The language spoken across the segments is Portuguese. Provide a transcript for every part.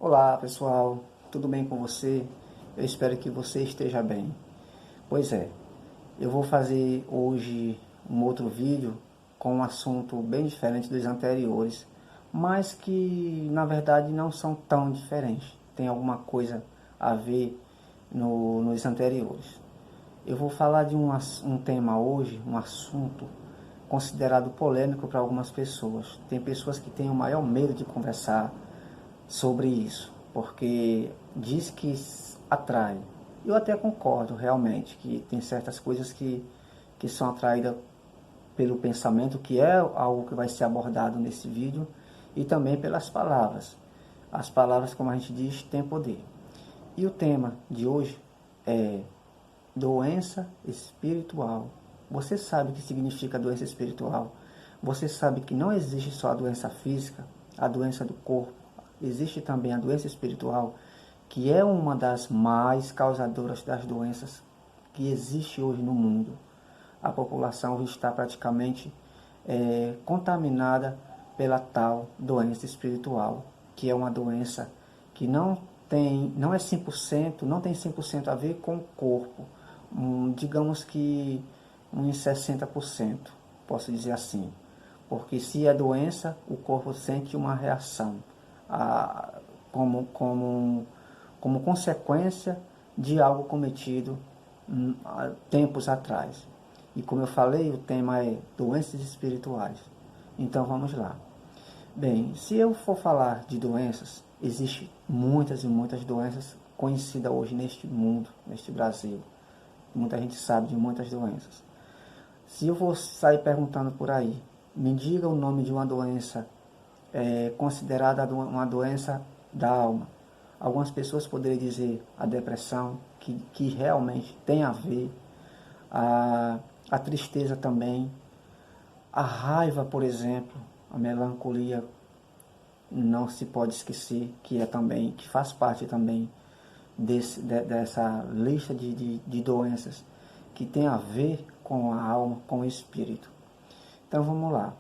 Olá pessoal, tudo bem com você? Eu espero que você esteja bem. Pois é, eu vou fazer hoje um outro vídeo com um assunto bem diferente dos anteriores, mas que na verdade não são tão diferentes. Tem alguma coisa a ver nos anteriores. Eu vou falar de um tema hoje, um assunto considerado polêmico para algumas pessoas. Tem pessoas que têm o maior medo de conversar sobre isso, porque diz que atrai. Eu até concordo realmente que tem certas coisas que são atraídas pelo pensamento, que é algo que vai ser abordado nesse vídeo, e também pelas palavras. As palavras, como a gente diz, têm poder. E o tema de hoje é doença espiritual. Você sabe o que significa doença espiritual? Você sabe que não existe só a doença física, a doença do corpo. Existe também a doença espiritual, que é uma das mais causadoras das doenças que existe hoje no mundo. A população está praticamente contaminada pela tal doença espiritual, que é uma doença que não é 100%, não tem 100% a ver com o corpo, digamos que uns 60%, posso dizer assim. Porque se é doença, o corpo sente uma reação a, como, como, como consequência de algo cometido há tempos atrás. E como eu falei, o tema é doenças espirituais. Então vamos lá. Bem, se eu for falar de doenças, existem muitas e muitas doenças conhecidas hoje neste mundo, neste Brasil. Muita gente sabe de muitas doenças. Se eu for sair perguntando por aí, me diga o nome de uma doença considerada uma doença da alma. Algumas pessoas poderiam dizer a depressão, que realmente tem a ver, a tristeza também, a raiva, por exemplo, a melancolia, não se pode esquecer que é também, que faz parte também dessa lista de doenças que tem a ver com a alma, com o espírito. Então vamos lá.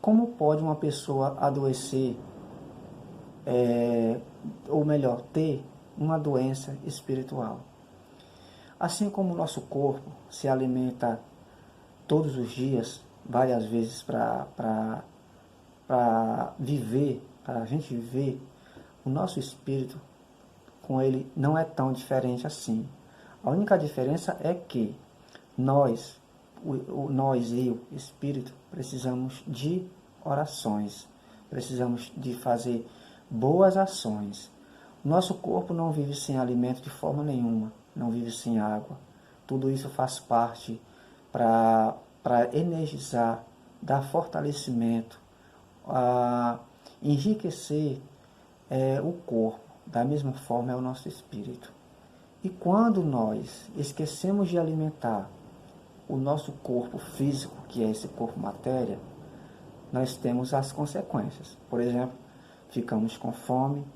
Como pode uma pessoa adoecer, ou melhor, ter uma doença espiritual? Assim como o nosso corpo se alimenta todos os dias, várias vezes para viver, para a gente viver, o nosso espírito com ele não é tão diferente assim. A única diferença é que nós, nós e o espírito, precisamos de orações, precisamos de fazer boas ações. Nosso corpo não vive sem alimento de forma nenhuma, não vive sem água. Tudo isso faz parte para energizar, dar fortalecimento, enriquecer o corpo. Da mesma forma é o nosso espírito. E quando nós esquecemos de alimentar o nosso corpo físico, que é esse corpo matéria, nós temos as consequências. Por exemplo, ficamos com fome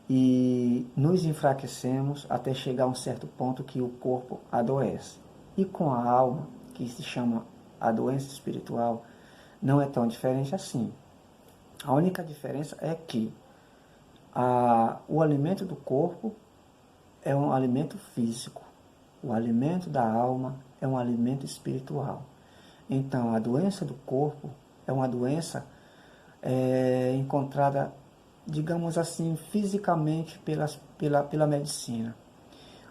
e nos enfraquecemos até chegar a um certo ponto que o corpo adoece. E com a alma, que se chama a doença espiritual, não é tão diferente assim. A única diferença é que o alimento do corpo é um alimento físico. O alimento da alma é um alimento espiritual. Então, a doença do corpo é uma doença encontrada, digamos assim, fisicamente pela medicina.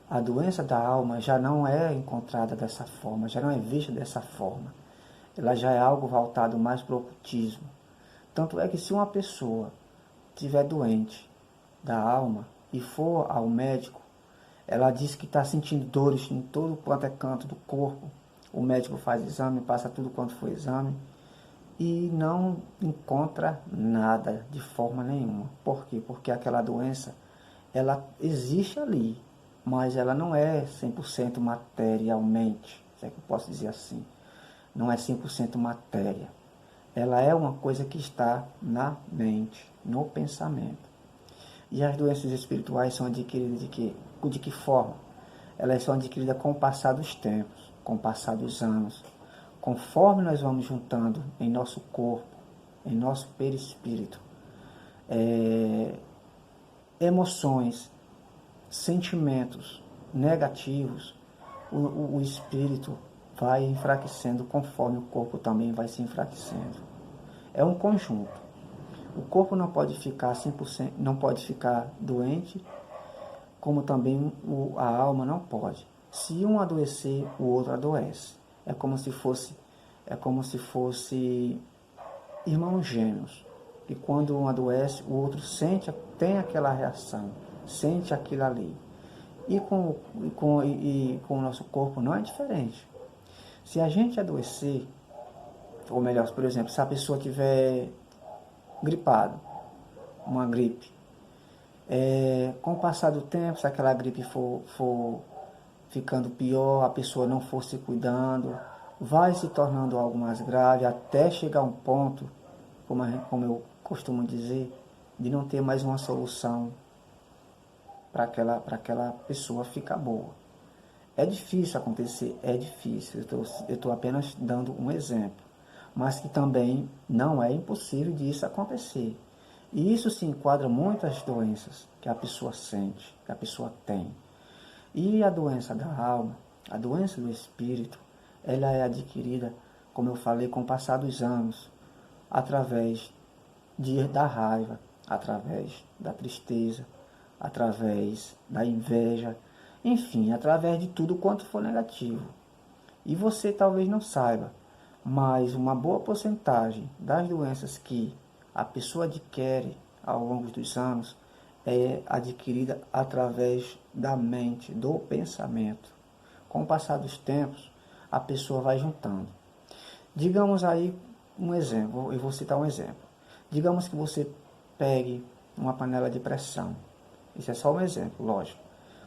A doença da alma já não é encontrada dessa forma, já não é vista dessa forma. Ela já é algo voltado mais para o ocultismo. Tanto é que se uma pessoa estiver doente da alma e for ao médico, ela diz que está sentindo dores em todo quanto é canto do corpo. O médico faz exame, passa tudo quanto for exame e não encontra nada de forma nenhuma. Por quê? Porque aquela doença, ela existe ali, mas ela não é 100% materialmente, se é que eu posso dizer assim. Não é 100% matéria. Ela é uma coisa que está na mente, no pensamento. E as doenças espirituais são adquiridas de que forma? Elas são adquiridas com o passar dos tempos, com o passar dos anos. Conforme nós vamos juntando em nosso corpo, em nosso perispírito, emoções, sentimentos negativos, o espírito vai enfraquecendo conforme o corpo também vai se enfraquecendo. É um conjunto. O corpo não pode ficar 100%, não pode ficar doente, como também a alma não pode. Se um adoecer, o outro adoece. É como se fosse irmãos gêmeos. E quando um adoece, o outro tem aquela reação, sente aquilo ali. E com o nosso corpo não é diferente. Se a gente adoecer, ou melhor, por exemplo, se a pessoa tiver gripado, uma gripe, com o passar do tempo, se aquela gripe for ficando pior, a pessoa não for se cuidando, vai se tornando algo mais grave, até chegar a um ponto, como eu costumo dizer, de não ter mais uma solução para aquela pessoa ficar boa. É difícil acontecer, é difícil, eu estou apenas dando um exemplo, mas que também não é impossível disso acontecer. E isso se enquadra muitas doenças que a pessoa sente, que a pessoa tem. E a doença da alma, a doença do espírito, ela é adquirida, como eu falei, com o passar dos anos, através da raiva, através da tristeza, através da inveja, enfim, através de tudo quanto for negativo. E você talvez não saiba, mas uma boa porcentagem das doenças que a pessoa adquire ao longo dos anos é adquirida através da mente, do pensamento. Com o passar dos tempos, a pessoa vai juntando. Digamos aí um exemplo, eu vou citar um exemplo. Digamos que você pegue uma panela de pressão. Isso é só um exemplo, lógico.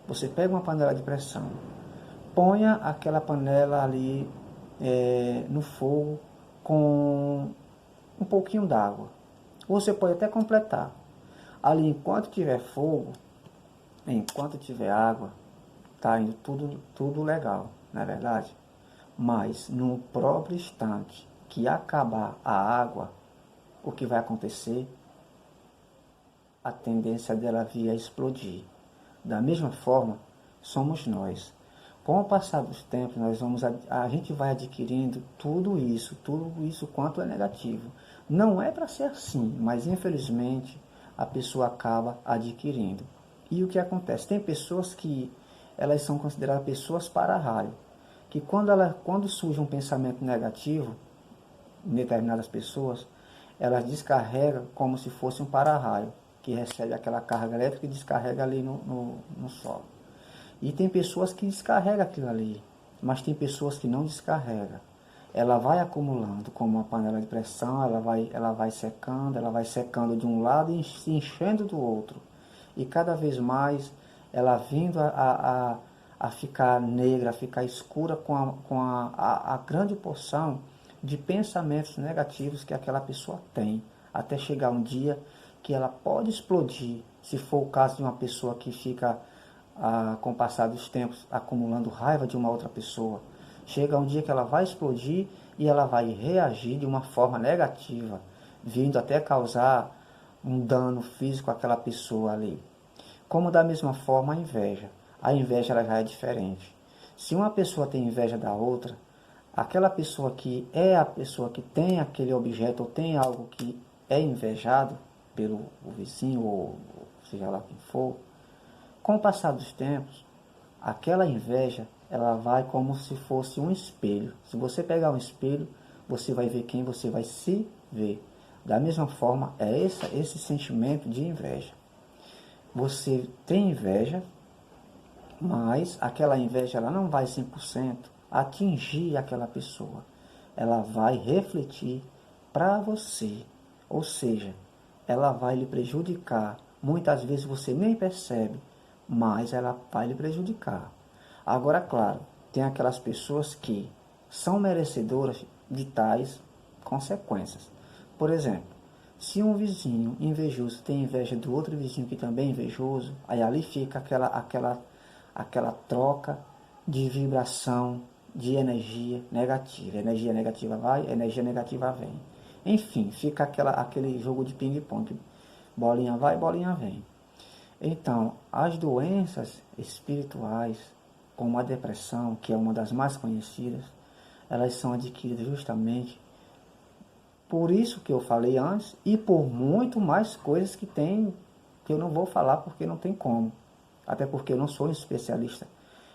Você pega uma panela de pressão, ponha aquela panela ali no fogo com um pouquinho d'água. Você pode até completar. Ali, enquanto tiver fogo, enquanto tiver água, tá indo tudo legal, não é verdade? Mas no próprio instante que acabar a água, o que vai acontecer? A tendência dela vir a explodir. Da mesma forma, somos nós. Com o passar dos tempos, a gente vai adquirindo tudo isso quanto é negativo. Não é para ser assim, mas infelizmente a pessoa acaba adquirindo. E o que acontece? Tem pessoas que elas são consideradas pessoas para-raio, que quando surge um pensamento negativo em determinadas pessoas, elas descarregam como se fosse um para-raio, que recebe aquela carga elétrica e descarrega ali no solo. E tem pessoas que descarregam aquilo ali, mas tem pessoas que não descarregam. Ela vai acumulando como uma panela de pressão, ela vai secando de um lado e se enchendo do outro. E cada vez mais ela vindo a ficar negra, a ficar escura com a grande porção de pensamentos negativos que aquela pessoa tem, até chegar um dia que ela pode explodir, se for o caso de uma pessoa que fica, com o passar dos tempos, acumulando raiva de uma outra pessoa. Chega um dia que ela vai explodir e ela vai reagir de uma forma negativa, vindo até causar um dano físico àquela pessoa ali. Como da mesma forma a inveja. A inveja ela já é diferente. Se uma pessoa tem inveja da outra, aquela pessoa que é a pessoa que tem aquele objeto ou tem algo que é invejado pelo vizinho ou seja lá quem for, com o passar dos tempos, aquela inveja ela vai como se fosse um espelho. Se você pegar um espelho, você vai ver quem você vai se ver. Da mesma forma, é esse sentimento de inveja. Você tem inveja, mas aquela inveja ela não vai 100% atingir aquela pessoa. Ela vai refletir para você. Ou seja, ela vai lhe prejudicar. Muitas vezes você nem percebe, mas ela vai lhe prejudicar. Agora, claro, tem aquelas pessoas que são merecedoras de tais consequências. Por exemplo, se um vizinho invejoso tem inveja do outro vizinho que também é invejoso, aí ali fica aquela troca de vibração, de energia negativa. Energia negativa vai, energia negativa vem. Enfim, fica aquele jogo de ping-pong. Bolinha vai, bolinha vem. Então, as doenças espirituais, como a depressão, que é uma das mais conhecidas, elas são adquiridas justamente por isso que eu falei antes e por muito mais coisas que tem, que eu não vou falar porque não tem como. Até porque eu não sou um especialista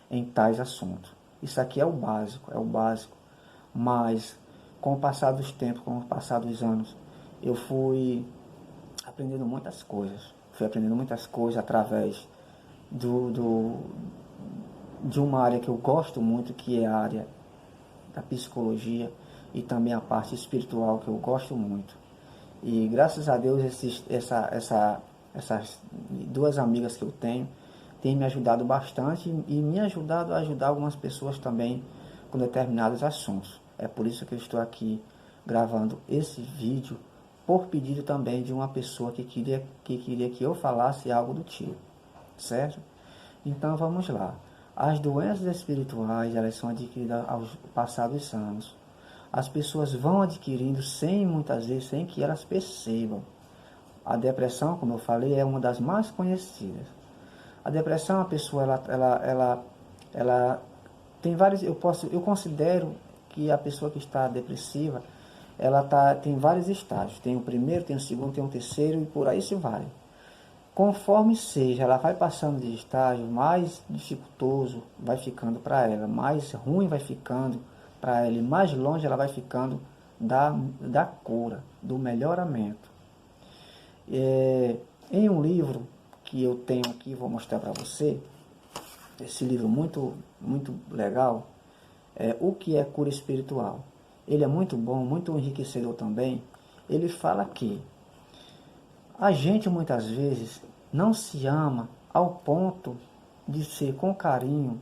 em tais assuntos. Isso aqui é o básico, é o básico. Mas com o passar dos tempos, com o passar dos anos, eu fui aprendendo muitas coisas. Fui aprendendo muitas coisas através do, do, de uma área que eu gosto muito, que é a área da psicologia e também a parte espiritual que eu gosto muito. E graças a Deus essas duas amigas que eu tenho têm me ajudado bastante e me ajudado a ajudar algumas pessoas também com determinados assuntos. É por isso que eu estou aqui gravando esse vídeo por pedido também de uma pessoa que queria que eu falasse algo do tipo, certo? Então vamos lá. As doenças espirituais, elas são adquiridas aos passados anos. As pessoas vão adquirindo sem, muitas vezes, sem que elas percebam. A depressão, como eu falei, é uma das mais conhecidas. A depressão, a pessoa, ela tem vários, eu considero que a pessoa que está depressiva, tem vários estágios. Tem o primeiro, tem o segundo, tem o terceiro e por aí se vai. Conforme seja, ela vai passando de estágio, mais dificultoso vai ficando para ela, mais ruim vai ficando para ela, e mais longe ela vai ficando da cura, do melhoramento. Em um livro que eu tenho aqui, vou mostrar para você, esse livro muito, muito legal, é O que é Cura Espiritual. Ele é muito bom, muito enriquecedor também. Ele fala que a gente muitas vezes não se ama ao ponto de ser com carinho,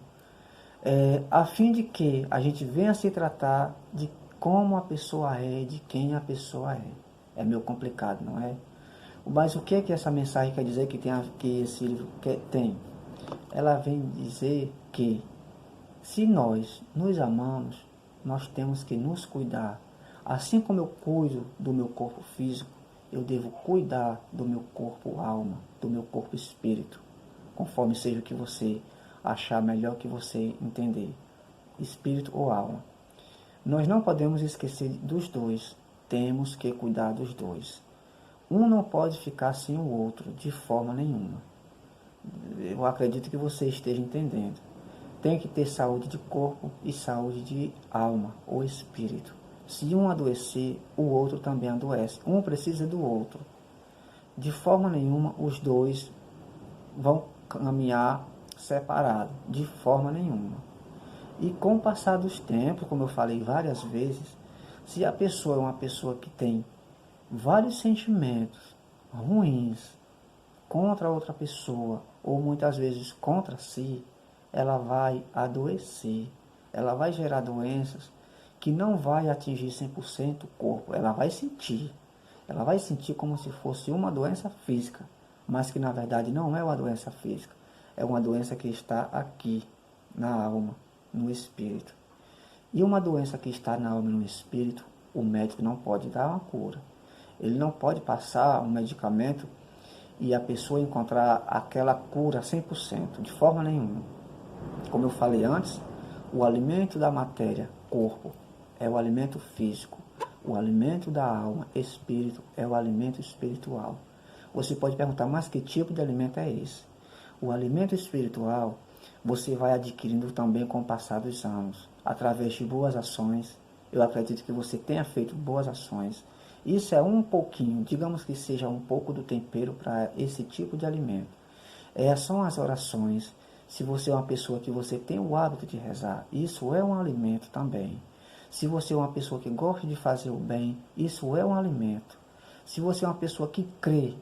a fim de que a gente venha se tratar de como a pessoa é, de quem a pessoa é. É meio complicado, não é? Mas o que é que essa mensagem quer dizer que esse livro tem? Ela vem dizer que se nós nos amamos, nós temos que nos cuidar. Assim como eu cuido do meu corpo físico, eu devo cuidar do meu corpo alma, do meu corpo espírito, conforme seja o que você achar melhor que você entender, espírito ou alma. Nós não podemos esquecer dos dois, temos que cuidar dos dois. Um não pode ficar sem o outro, de forma nenhuma. Eu acredito que você esteja entendendo. Tem que ter saúde de corpo e saúde de alma ou espírito. Se um adoecer, o outro também adoece. Um precisa do outro. De forma nenhuma, os dois vão caminhar separados. De forma nenhuma. E com o passar dos tempos, como eu falei várias vezes, se a pessoa é uma pessoa que tem vários sentimentos ruins contra outra pessoa, ou muitas vezes contra si, ela vai adoecer, ela vai gerar doenças que não vai atingir 100% o corpo, ela vai sentir como se fosse uma doença física, mas que na verdade não é uma doença física, é uma doença que está aqui, na alma, no espírito. E uma doença que está na alma e no espírito, o médico não pode dar uma cura. Ele não pode passar um medicamento e a pessoa encontrar aquela cura 100%, de forma nenhuma. Como eu falei antes, o alimento da matéria, corpo, é o alimento físico. O alimento da alma, espírito, é o alimento espiritual. Você pode perguntar, mas que tipo de alimento é esse? O alimento espiritual você vai adquirindo também com o passar dos anos, através de boas ações. Eu acredito que você tenha feito boas ações. Isso é um pouquinho, digamos que seja um pouco do tempero para esse tipo de alimento. São as orações. Se você é uma pessoa que você tem o hábito de rezar, isso é um alimento também. Se você é uma pessoa que gosta de fazer o bem, isso é um alimento. Se você é uma pessoa que crê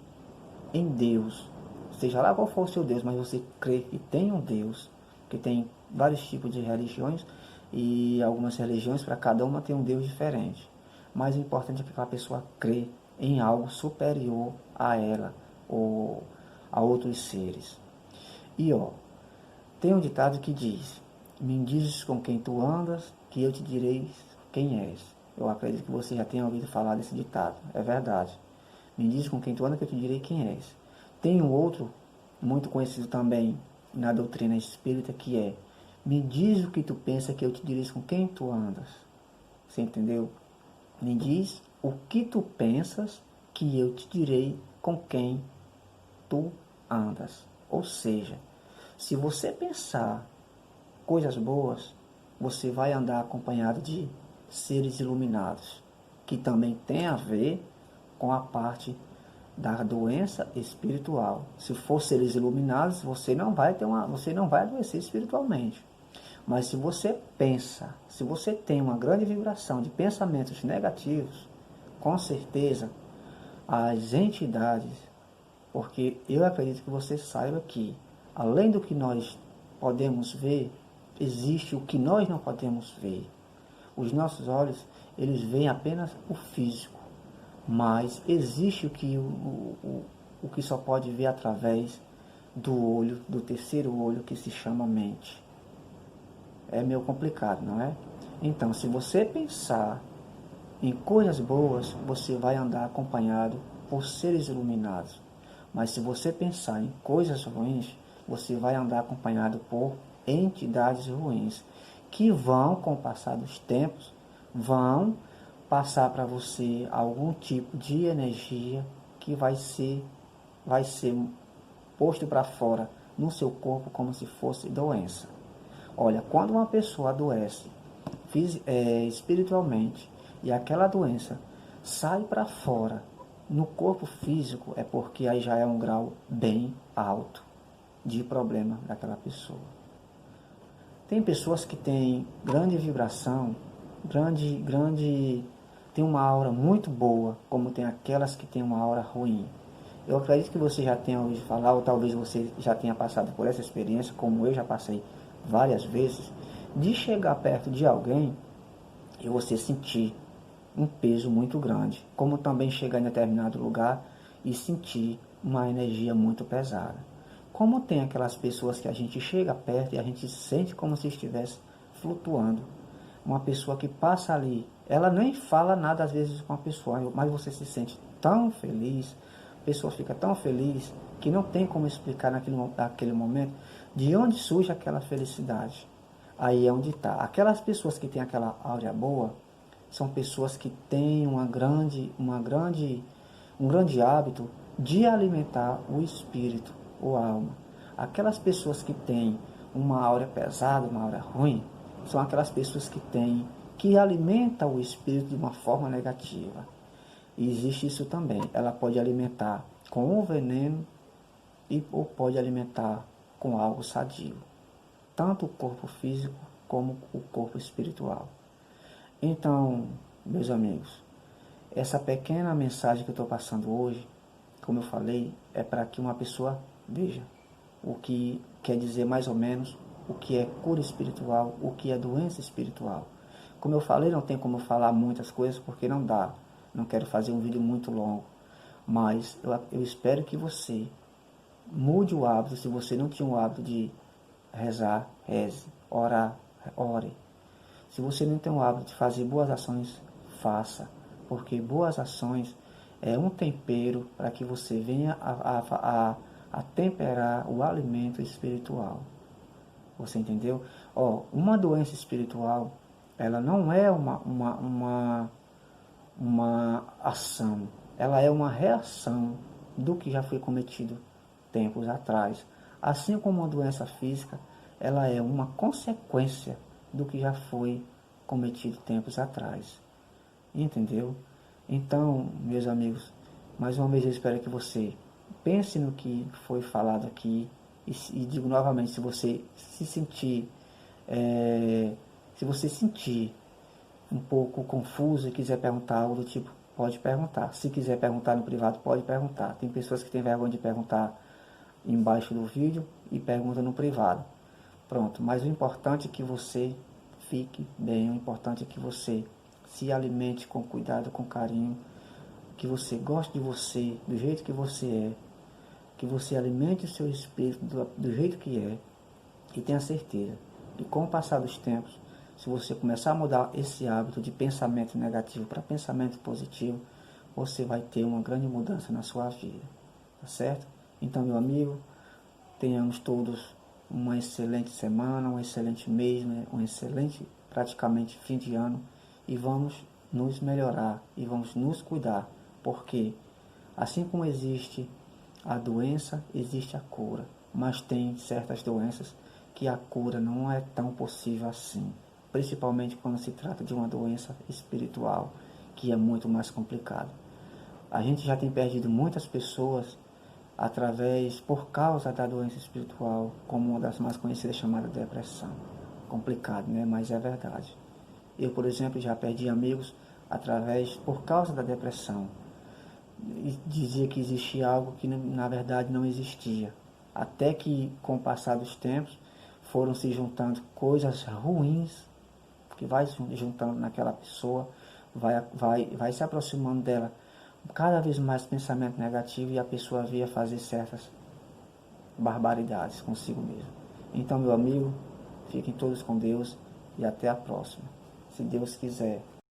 em Deus, seja lá qual for o seu Deus, mas você crê que tem um Deus, que tem vários tipos de religiões, e algumas religiões, para cada uma tem um Deus diferente. Mas o importante é que aquela pessoa crê em algo superior a ela, ou a outros seres. E tem um ditado que diz, me dizes com quem tu andas, que eu te direi quem és. Eu acredito que você já tenha ouvido falar desse ditado, é verdade. Me diz com quem tu andas, que eu te direi quem és. Tem um outro muito conhecido também na doutrina espírita, que é: me diz o que tu pensa que eu te direi com quem tu andas. Você entendeu? Me diz o que tu pensas que eu te direi com quem tu andas. Ou seja, se você pensar coisas boas, você vai andar acompanhado de seres iluminados, que também tem a ver com a parte da doença espiritual. Se for seres iluminados, você não vai adoecer espiritualmente. Mas se você pensa, se você tem uma grande vibração de pensamentos negativos, com certeza as entidades, porque eu acredito que você saiba que, além do que nós podemos ver, existe o que nós não podemos ver. Os nossos olhos, eles veem apenas o físico, mas existe o que só pode ver através do olho, do terceiro olho, que se chama mente. É meio complicado, não é? Então, se você pensar em coisas boas, você vai andar acompanhado por seres iluminados. Mas se você pensar em coisas ruins, você vai andar acompanhado por entidades ruins, que vão, com o passar dos tempos, vão passar para você algum tipo de energia que vai ser posto para fora no seu corpo como se fosse doença. Olha, quando uma pessoa adoece espiritualmente e aquela doença sai para fora no corpo físico, é porque aí já é um grau bem alto de problema daquela pessoa. Tem pessoas que têm grande vibração, tem uma aura muito boa, como tem aquelas que têm uma aura ruim. Eu acredito que você já tenha ouvido falar, ou talvez você já tenha passado por essa experiência, como eu já passei várias vezes, de chegar perto de alguém e você sentir um peso muito grande, como também chegar em determinado lugar e sentir uma energia muito pesada. Como tem aquelas pessoas que a gente chega perto e a gente sente como se estivesse flutuando. Uma pessoa que passa ali, ela nem fala nada às vezes com a pessoa, mas você se sente tão feliz, a pessoa fica tão feliz que não tem como explicar naquele momento de onde surge aquela felicidade. Aí é onde está. Aquelas pessoas que têm aquela áurea boa são pessoas que têm um grande hábito de alimentar o espírito, ou a alma. Aquelas pessoas que têm uma áurea pesada, uma áurea ruim, são aquelas pessoas que alimentam o espírito de uma forma negativa. E existe isso também. Ela pode alimentar com o veneno ou pode alimentar com algo sadio. Tanto o corpo físico como o corpo espiritual. Então, meus amigos, essa pequena mensagem que eu estou passando hoje, como eu falei, é para que uma pessoa veja o que quer dizer mais ou menos o que é cura espiritual, o que é doença espiritual. Como eu falei, não tem como falar muitas coisas porque não dá. Não quero fazer um vídeo muito longo. Mas eu espero que você mude o hábito. Se você não tinha o hábito de rezar, reze, orar, ore. Se você não tem o hábito de fazer boas ações, faça. Porque boas ações é um tempero para que você venha a temperar o alimento espiritual. Você entendeu? Uma doença espiritual, ela não é uma ação, ela é uma reação do que já foi cometido tempos atrás. Assim como uma doença física, ela é uma consequência do que já foi cometido tempos atrás. Entendeu? Então, meus amigos, mais uma vez eu espero que você pense no que foi falado aqui e digo novamente, se você se sentir um pouco confuso e quiser perguntar algo do tipo, pode perguntar. Se quiser perguntar no privado, pode perguntar. Tem pessoas que têm vergonha de perguntar embaixo do vídeo e perguntam no privado. Pronto, mas o importante é que você fique bem, o importante é que você se alimente com cuidado, com carinho, que você goste de você, do jeito que você é, que você alimente o seu espírito do jeito que é, e tenha certeza que com o passar dos tempos, se você começar a mudar esse hábito de pensamento negativo para pensamento positivo, você vai ter uma grande mudança na sua vida, tá certo? Então, meu amigo, tenhamos todos uma excelente semana, um excelente mês, né? Um excelente praticamente fim de ano, e vamos nos melhorar e vamos nos cuidar, porque assim como existe a doença, existe a cura, mas tem certas doenças que a cura não é tão possível assim, principalmente quando se trata de uma doença espiritual, que é muito mais complicado. A gente já tem perdido muitas pessoas por causa da doença espiritual, como uma das mais conhecidas chamada depressão. Complicado, né? Mas é verdade. Eu, por exemplo, já perdi amigos por causa da depressão. E dizia que existia algo que na verdade não existia. Até que, com o passar dos tempos, foram se juntando coisas ruins que vai se juntando naquela pessoa, vai se aproximando dela cada vez mais pensamento negativo, e a pessoa via fazer certas barbaridades consigo mesmo. Então, meu amigo, fiquem todos com Deus e até a próxima, se Deus quiser.